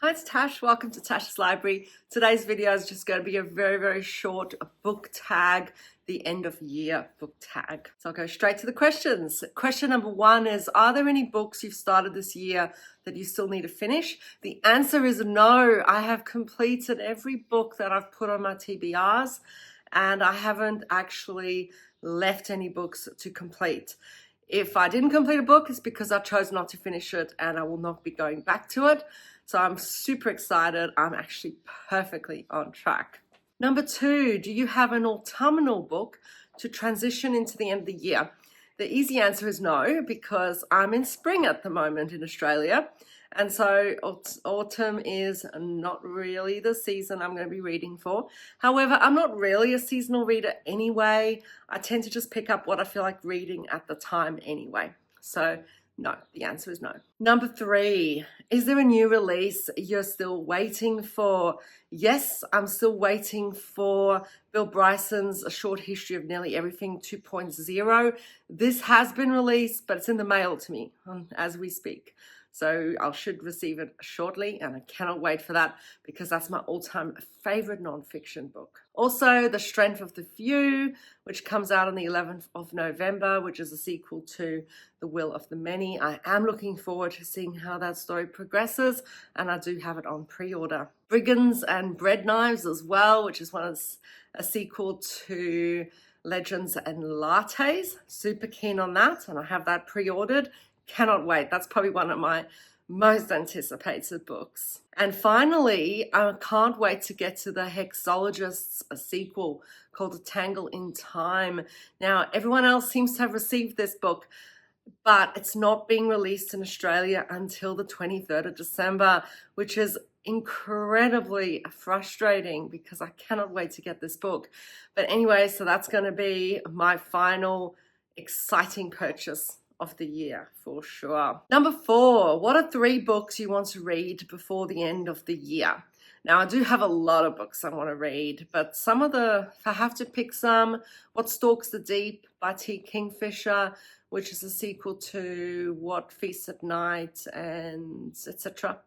Hi, it's Tash. Welcome to Tash's Library. Today's video is just going to be a very short book tag, the end of year book tag. So I'll go straight to the questions. Question number one is, are there any books you've started this year that you still need to finish? The answer is no. I have completed every book that I've put on my TBRs, and I haven't actually left any books to complete. If I didn't complete a book, it's because I chose not to finish it and I will not be going back to it. So I'm super excited. I'm actually perfectly on track. Number two, do you have an autumnal book to transition into the end of the year? The easy answer is no, because I'm in spring at the moment in Australia. And so autumn is not really the season I'm going to be reading for. However, I'm not really a seasonal reader anyway. I tend to just pick up what I feel like reading at the time anyway. So no, the answer is no. Number three, is there a new release you're still waiting for? Yes, I'm still waiting for Bill Bryson's A Short History of Nearly Everything 2.0. This has been released, but it's in the mail to me as we speak. So I should receive it shortly, and I cannot wait for that because that's my all-time favorite nonfiction book. Also, The Strength of the Few, which comes out on the 11th of November, which is a sequel to The Will of the Many. I am looking forward to seeing how that story progresses, and I do have it on pre-order. Brigands and Bread Knives as well, which is a sequel to Legends and Lattes. Super keen on that, and I have that pre-ordered. Cannot wait. That's probably one of my most anticipated books. And finally, I can't wait to get to the Hexologists, a sequel called A Tangle in Time. Now, everyone else seems to have received this book, but it's not being released in Australia until the 23rd of December, which is incredibly frustrating because I cannot wait to get this book. But anyway, so that's going to be my final exciting purchase of the year for sure. Number four, what are 3 books you want to read before the end of the year? Now, I do have a lot of books I want to read, but if I have to pick some, What Stalks the Deep by T. Kingfisher, which is a sequel to What Feasts at Night and etc.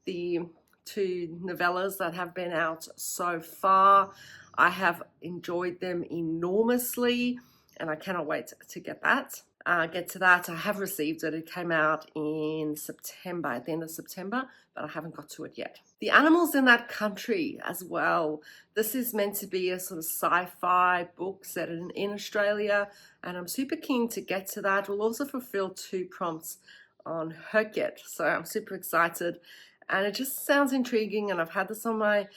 The 2 novellas that have been out so far. I have enjoyed them enormously, and I cannot wait to get to that. I have received it. It came out in September, at the end of September, but I haven't got to it yet. The Animals in That Country as well. This is meant to be a sort of sci-fi book set in Australia, and I'm super keen to get to that. We'll also fulfill 2 prompts on Herkett, so I'm super excited, and it just sounds intriguing, and I've had this on my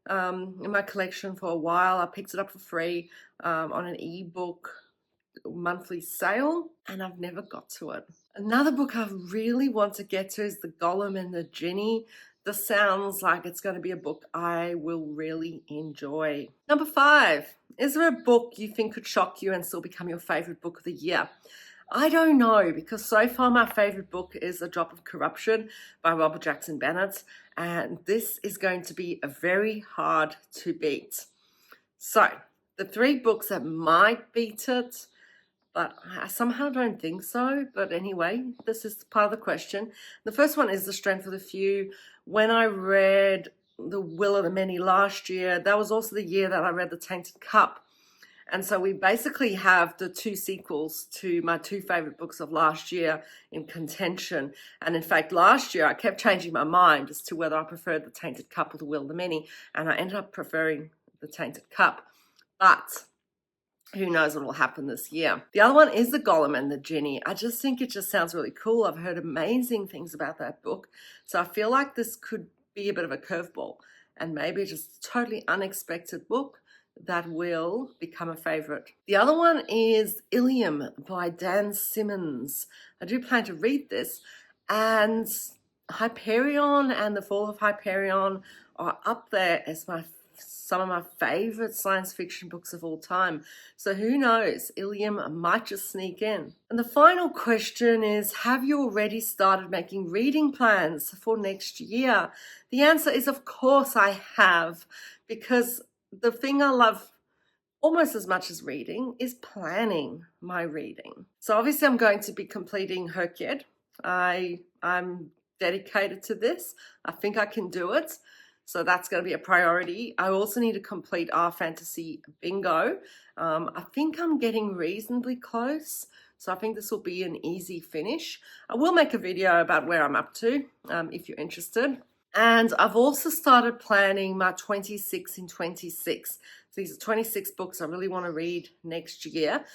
in my collection for a while. I picked it up for free on an ebook monthly sale, and I've never got to it. Another book I really want to get to is The Golem and the Jinni. This sounds like it's going to be a book I will really enjoy. Number 5, is there a book you think could shock you and still become your favorite book of the year? I don't know, because so far my favorite book is A Drop of Corruption by Robert Jackson Bennett, and this is going to be a very hard to beat. So the 3 books that might beat it, but I somehow don't think so. But anyway, this is part of the question. The first one is The Strength of the Few. When I read The Will of the Many last year, that was also the year that I read The Tainted Cup. And so we basically have the 2 sequels to my 2 favorite books of last year in contention. And in fact, last year I kept changing my mind as to whether I preferred The Tainted Cup or The Will of the Many. And I ended up preferring The Tainted Cup. But who knows what will happen this year. The other one is The Golem and the Jinni. I just think it just sounds really cool. I've heard amazing things about that book. So I feel like this could be a bit of a curveball and maybe just a totally unexpected book that will become a favorite. The other one is Ilium by Dan Simmons. I do plan to read this, and Hyperion and The Fall of Hyperion are up there as some of my favorite science fiction books of all time. So who knows, Ilium might just sneak in. And the final question is, have you already started making reading plans for next year? The answer is, of course I have, because the thing I love almost as much as reading is planning my reading. So obviously I'm going to be completing Herkett. I'm dedicated to this. I think I can do it. So that's going to be a priority. I also need to complete Our Fantasy Bingo. I think I'm getting reasonably close. So I think this will be an easy finish. I will make a video about where I'm up to if you're interested. And I've also started planning my 26 in 26. So these are 26 books I really want to read next year.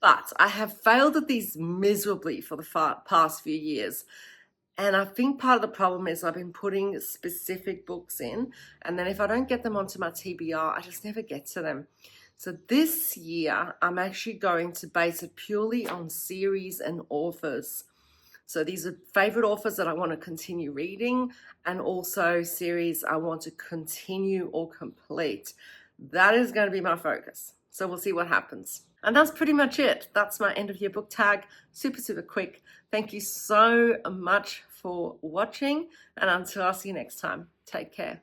But I have failed at these miserably for the past few years. And I think part of the problem is I've been putting specific books in, and then if I don't get them onto my TBR, I just never get to them. So this year, I'm actually going to base it purely on series and authors. So these are favorite authors that I want to continue reading, and also series I want to continue or complete. That is going to be my focus. So we'll see what happens. And that's pretty much it. That's my end of year book tag. Super, super quick. Thank you so much for watching. And until I see you next time, take care.